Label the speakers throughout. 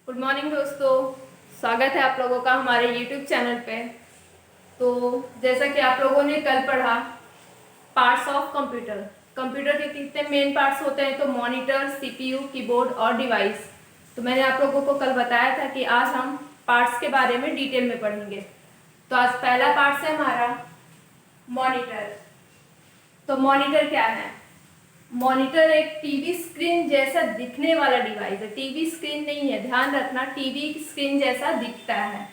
Speaker 1: Good morning दोस्तों, स्वागत है आप लोगों का हमारे यूट्यूब चैनल पे। तो जैसा कि आप लोगों ने कल पढ़ा पार्ट्स ऑफ कंप्यूटर। कंप्यूटर के कितने मेन पार्ट्स होते हैं, तो मॉनिटर, सीपीयू, कीबोर्ड और डिवाइस। तो मैंने आप लोगों को कल बताया था कि आज हम पार्ट्स के बारे में डिटेल में पढ़ेंगे। तो आज पहला पार्ट है हमारा मॉनिटर। तो मॉनिटर क्या है? मॉनिटर एक टीवी स्क्रीन जैसा दिखने वाला डिवाइस है। टीवी स्क्रीन नहीं है, ध्यान रखना, टीवी स्क्रीन जैसा दिखता है।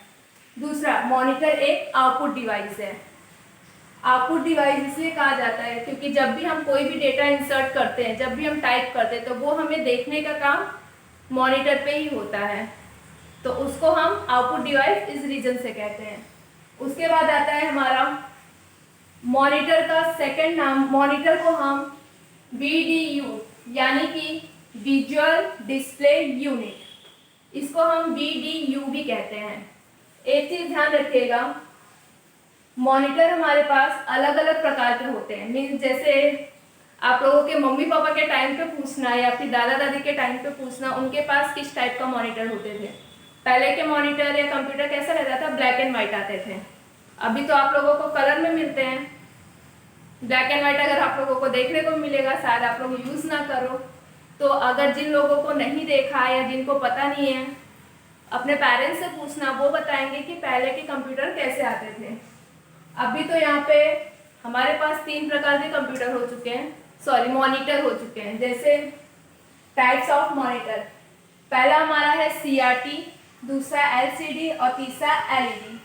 Speaker 1: दूसरा, मॉनिटर एक आउटपुट डिवाइस है। आउटपुट डिवाइस इसलिए कहा जाता है क्योंकि जब भी हम कोई भी डेटा इंसर्ट करते हैं, जब भी हम टाइप करते हैं, तो वो हमें देखने का काम मॉनिटर पे ही होता है। तो उसको हम आउटपुट डिवाइस इस रीजन से कहते हैं। उसके बाद आता है हमारा मॉनिटर का सेकंड नाम। मॉनिटर को हम VDU यानी कि विजुअल डिस्प्ले यूनिट, इसको हम VDU भी कहते हैं। एक चीज ध्यान रखिएगा, मॉनिटर हमारे पास अलग अलग प्रकार के होते हैं। मीन्स जैसे आप लोगों के मम्मी पापा के टाइम पे पूछना या फिर दादा दादी के टाइम पे पूछना, उनके पास किस टाइप का मॉनिटर होते थे। पहले के मॉनिटर या कंप्यूटर कैसा रहता था, ब्लैक एंड व्हाइट आते थे। अभी तो आप लोगों को कलर में मिलते हैं। ब्लैक एंड व्हाइट अगर आप लोगों को देखने को मिलेगा, शायद आप लोग यूज ना करो। तो अगर जिन लोगों को नहीं देखा है या जिनको पता नहीं है, अपने पेरेंट्स से पूछना, वो बताएंगे कि पहले के कंप्यूटर कैसे आते थे। अभी तो यहाँ पे हमारे पास 3 प्रकार के कंप्यूटर हो चुके हैं, सॉरी मॉनिटर हो चुके हैं। जैसे टाइप्स ऑफ मॉनिटर, पहला हमारा है CRT, दूसरा LCD और तीसरा LED।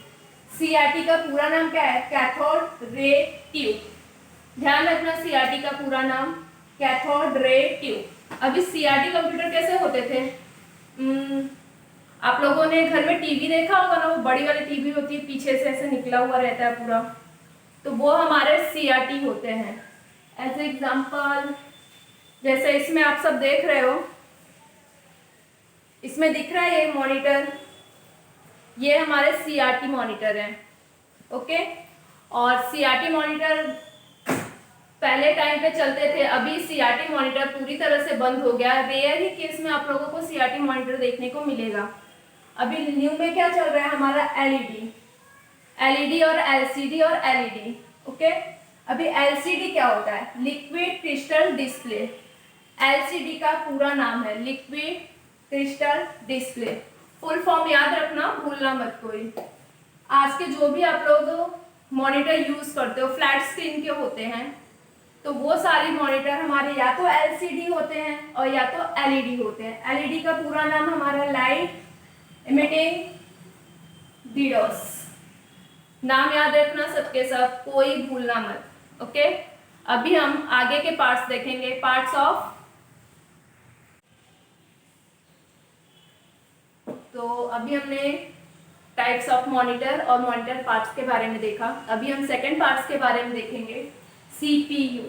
Speaker 1: CRT का पूरा नाम क्या है? Cathode ray tube. ध्यान रखना, CRT का पूरा नाम कैथोड रे ट्यूब। अभी CRT कंप्यूटर कैसे होते थे? आप लोगों ने घर में टीवी देखा होगा ना, वो बड़ी वाली टीवी होती है, पीछे से ऐसे निकला हुआ रहता है पूरा, तो वो हमारे CRT होते हैं। एज एग्जाम्पल, जैसे इसमें आप सब देख रहे हो, इसमें दिख रहा है ये मॉनिटर, ये हमारे CRT मॉनिटर हैं। ओके, और CRT मॉनिटर पहले टाइम पे चलते थे। अभी CRT मॉनिटर पूरी तरह से बंद हो गया। रेयर ही केस में आप लोगों को CRT मॉनिटर देखने को मिलेगा। अभी न्यू में क्या चल रहा है हमारा? LED और LCD और LED। ओके, अभी LCD क्या होता है? Liquid crystal display. LCD का पूरा नाम है liquid crystal display. Full form याद रखना, भूलना मत कोई। आज के जो भी आप लोग मॉनिटर यूज करते हो, फ्लैट स्क्रीन के होते हैं, तो वो सारी मॉनिटर हमारे या तो LCD होते हैं और या तो LED होते हैं। LED का पूरा नाम हमारा लाइट इमिटिंग डिडोस। नाम याद रखना सबके सब, कोई भूलना मत। ओके, अभी हम आगे के पार्ट्स देखेंगे, पार्ट्स ऑफ। तो अभी हमने टाइप्स ऑफ मॉनिटर और मॉनिटर पार्ट्स के बारे में देखा। अभी हम सेकंड पार्ट्स के बारे में देखेंगे। CPU।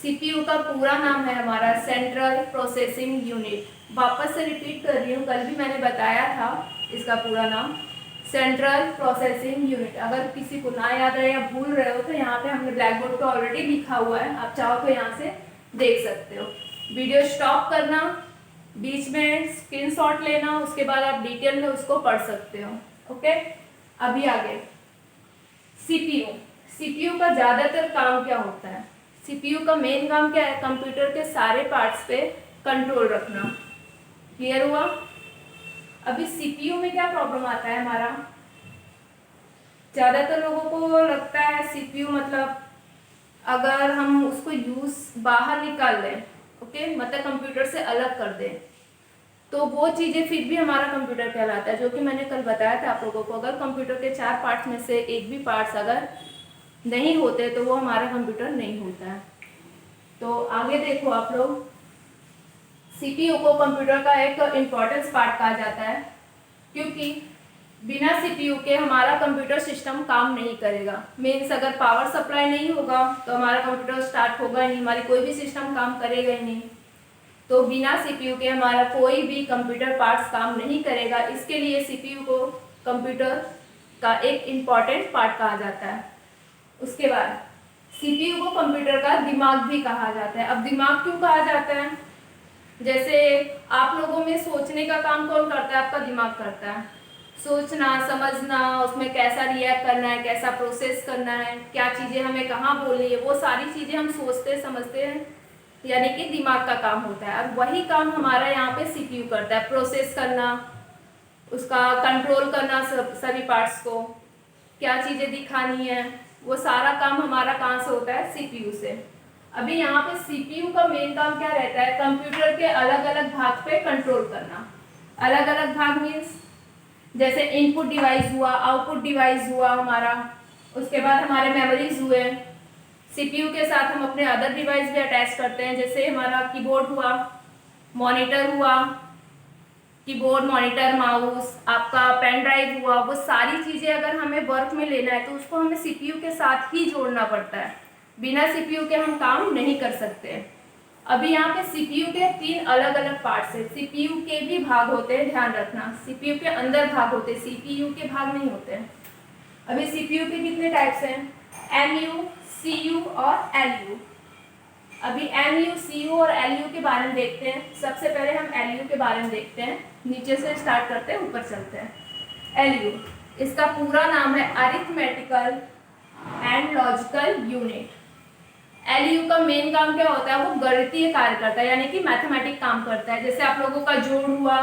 Speaker 1: CPU का पूरा नाम है हमारा सेंट्रल प्रोसेसिंग यूनिट। वापस से रिपीट कर रही हूँ, कल भी मैंने बताया था इसका पूरा नाम सेंट्रल प्रोसेसिंग यूनिट। अगर किसी को ना याद रहे या भूल रहे हो, तो यहाँ पे हमने ब्लैक बोर्ड पे ऑलरेडी लिखा हुआ है, आप चाहो तो यहाँ से देख सकते हो। वीडियो स्टॉप करना, बीच में स्क्रीनशॉट लेना, उसके बाद आप डिटेल में उसको पढ़ सकते हो। ओके, अभी आगे CPU का ज्यादातर काम क्या होता है? CPU का मेन काम क्या है? कंप्यूटर के सारे पार्ट्स पे कंट्रोल रखना। क्लियर हुआ? अभी CPU में क्या प्रॉब्लम आता है हमारा? ज्यादातर लोगों को लगता है CPU मतलब अगर हम उसको यूज बाहर निकाल लें, ओके, मतलब कंप्यूटर से अलग कर दें, तो वो चीजें फिर भी हमारा कंप्यूटर कहलाता है। जो कि मैंने कल बताया था आप लोगों को, अगर कंप्यूटर के 4 पार्ट्स में से एक भी पार्ट्स अगर नहीं होते तो वो हमारा कंप्यूटर नहीं होता है। तो आगे देखो आप लोग, CPU को कंप्यूटर का एक इम्पोर्टेंस पार्ट कहा जाता है, क्योंकि बिना CPU के हमारा कंप्यूटर सिस्टम काम नहीं करेगा। मीन्स अगर पावर सप्लाई नहीं होगा तो हमारा कंप्यूटर स्टार्ट होगा ही नहीं, हमारी कोई भी सिस्टम काम करेगा ही नहीं। तो बिना CPU के हमारा कोई भी कंप्यूटर पार्ट्स काम नहीं करेगा। इसके लिए CPU को कंप्यूटर का एक इम्पॉर्टेंट पार्ट कहा जाता है। उसके बाद CPU को कंप्यूटर का दिमाग भी कहा जाता है। अब दिमाग क्यों कहा जाता है? जैसे आप लोगों में सोचने का काम कौन करता है? आपका दिमाग करता है। सोचना, समझना, उसमें कैसा रिएक्ट करना है, कैसा प्रोसेस करना है, क्या चीज़ें हमें कहाँ बोलनी है, वो सारी चीज़ें हम सोचते समझते हैं, यानी कि दिमाग का काम होता है। और वही काम हमारा यहाँ पे सीपीयू करता है, प्रोसेस करना, उसका कंट्रोल करना सभी पार्ट्स को, क्या चीज़ें दिखानी है, वो सारा काम हमारा कहाँ से होता है? सीपीयू से। अभी यहाँ पे सीपीयू का मेन काम क्या रहता है? कंप्यूटर के अलग अलग भाग पे कंट्रोल करना। अलग अलग भाग मीन्स जैसे इनपुट डिवाइस हुआ, आउटपुट डिवाइस हुआ हमारा, उसके बाद हमारे मेमोरीज हुए। सीपीयू के साथ हम अपने अदर डिवाइस भी अटैच करते हैं, जैसे हमारा कीबोर्ड हुआ, मॉनिटर हुआ, कीबोर्ड, मॉनिटर, माउस, आपका पेन ड्राइव हुआ, वो सारी चीज़ें अगर हमें वर्क में लेना है तो उसको हमें सीपीयू के साथ ही जोड़ना पड़ता है। बिना सीपीयू के हम काम नहीं कर सकते। अभी यहाँ पे सीपीयू के 3 अलग अलग पार्ट्स है। सीपीयू के भी भाग होते हैं, ध्यान रखना, सीपीयू के अंदर भाग होते हैं, सीपीयू के भाग नहीं होते हैं। अभी सीपीयू के कितने टाइप्स हैं? एमयू, सीयू और एलयू। अभी एमयू, सीयू और एलयू के बारे में देखते हैं। सबसे पहले हम एलयू के बारे में देखते हैं, नीचे से स्टार्ट करते हैं, ऊपर चलते हैं। एलयू, इसका पूरा नाम है arithmetical and logical unit. LU का मेन काम क्या होता है? वो गणितीय कार्य करता है, यानी कि मैथमेटिक काम करता है। जैसे आप लोगों का जोड़ हुआ,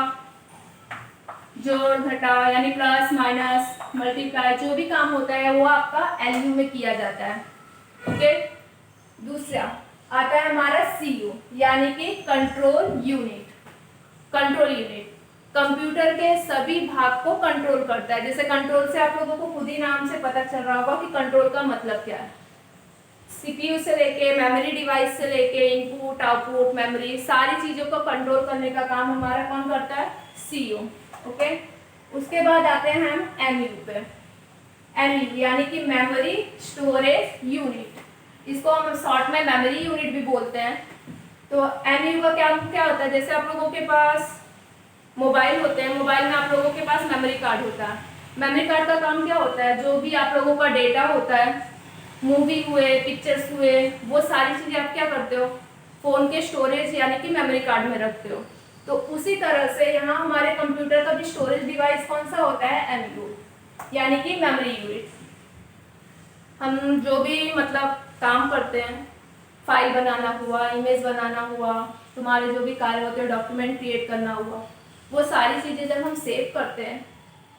Speaker 1: जोड़ घटाव, यानी प्लस माइनस मल्टीप्लाई, जो भी काम होता है वो आपका एलयू में किया जाता है। ओके, दूसरा आता है हमारा सीयू, यानी कि control unit. Control unit computer के सभी भाग को कंट्रोल करता है। जैसे कंट्रोल से आप लोगों को खुद ही नाम से पता चल रहा होगा कि कंट्रोल का मतलब क्या है। सीपीयू से लेके मेमोरी डिवाइस से लेके इनपुट, आउटपुट, मेमोरी, सारी चीज़ों को कंट्रोल करने का काम हमारा कौन करता है? सीयू। ओके, उसके बाद आते हैं हम एमयू पे। एमयू यानी कि मेमोरी स्टोरेज यूनिट, इसको हम शॉर्ट में मेमोरी यूनिट भी बोलते हैं। तो एमयू का क्या क्या होता है? जैसे आप लोगों के पास मोबाइल होते हैं, मोबाइल में आप लोगों के पास मेमोरी कार्ड होता है। मेमोरी कार्ड का काम क्या होता है? जो भी आप लोगों का डेटा होता है, मूवी हुए, पिक्चर्स हुए, वो सारी चीज़ें आप क्या करते हो? फ़ोन के स्टोरेज यानी कि मेमोरी कार्ड में रखते हो। तो उसी तरह से यहाँ हमारे कंप्यूटर का भी स्टोरेज डिवाइस कौन सा होता है? एमयू, यानी कि मेमोरी यूनिट। हम जो भी मतलब काम करते हैं, फाइल बनाना हुआ, इमेज बनाना हुआ, तुम्हारे जो भी कार्य होते हैं, डॉक्यूमेंट क्रिएट करना हुआ, वो सारी चीज़ें जब हम सेव करते हैं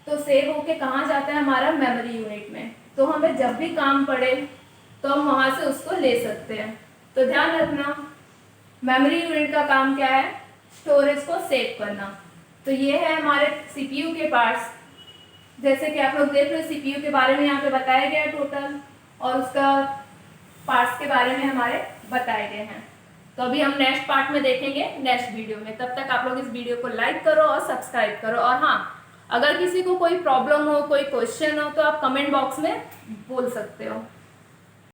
Speaker 1: तो सेव होके कहाँ जाता है? हमारा मेमोरी यूनिट में। तो हमें जब भी काम पड़े तो हम वहाँ से उसको ले सकते हैं। तो ध्यान रखना, मेमोरी यूनिट का काम क्या है? स्टोरेज को सेव करना। तो ये है हमारे सीपीयू के पार्ट्स। जैसे कि आप लोग देख रहे हो, सीपीयू के बारे में यहाँ पे बताया गया है टोटल, और उसका पार्ट्स के बारे में हमारे बताए गए हैं। तो अभी हम नेक्स्ट पार्ट में देखेंगे नेक्स्ट वीडियो में। तब तक आप लोग इस वीडियो को लाइक करो और सब्सक्राइब करो। और हाँ, अगर किसी को कोई प्रॉब्लम हो, कोई क्वेश्चन हो, तो आप कमेंट बॉक्स में बोल सकते हो।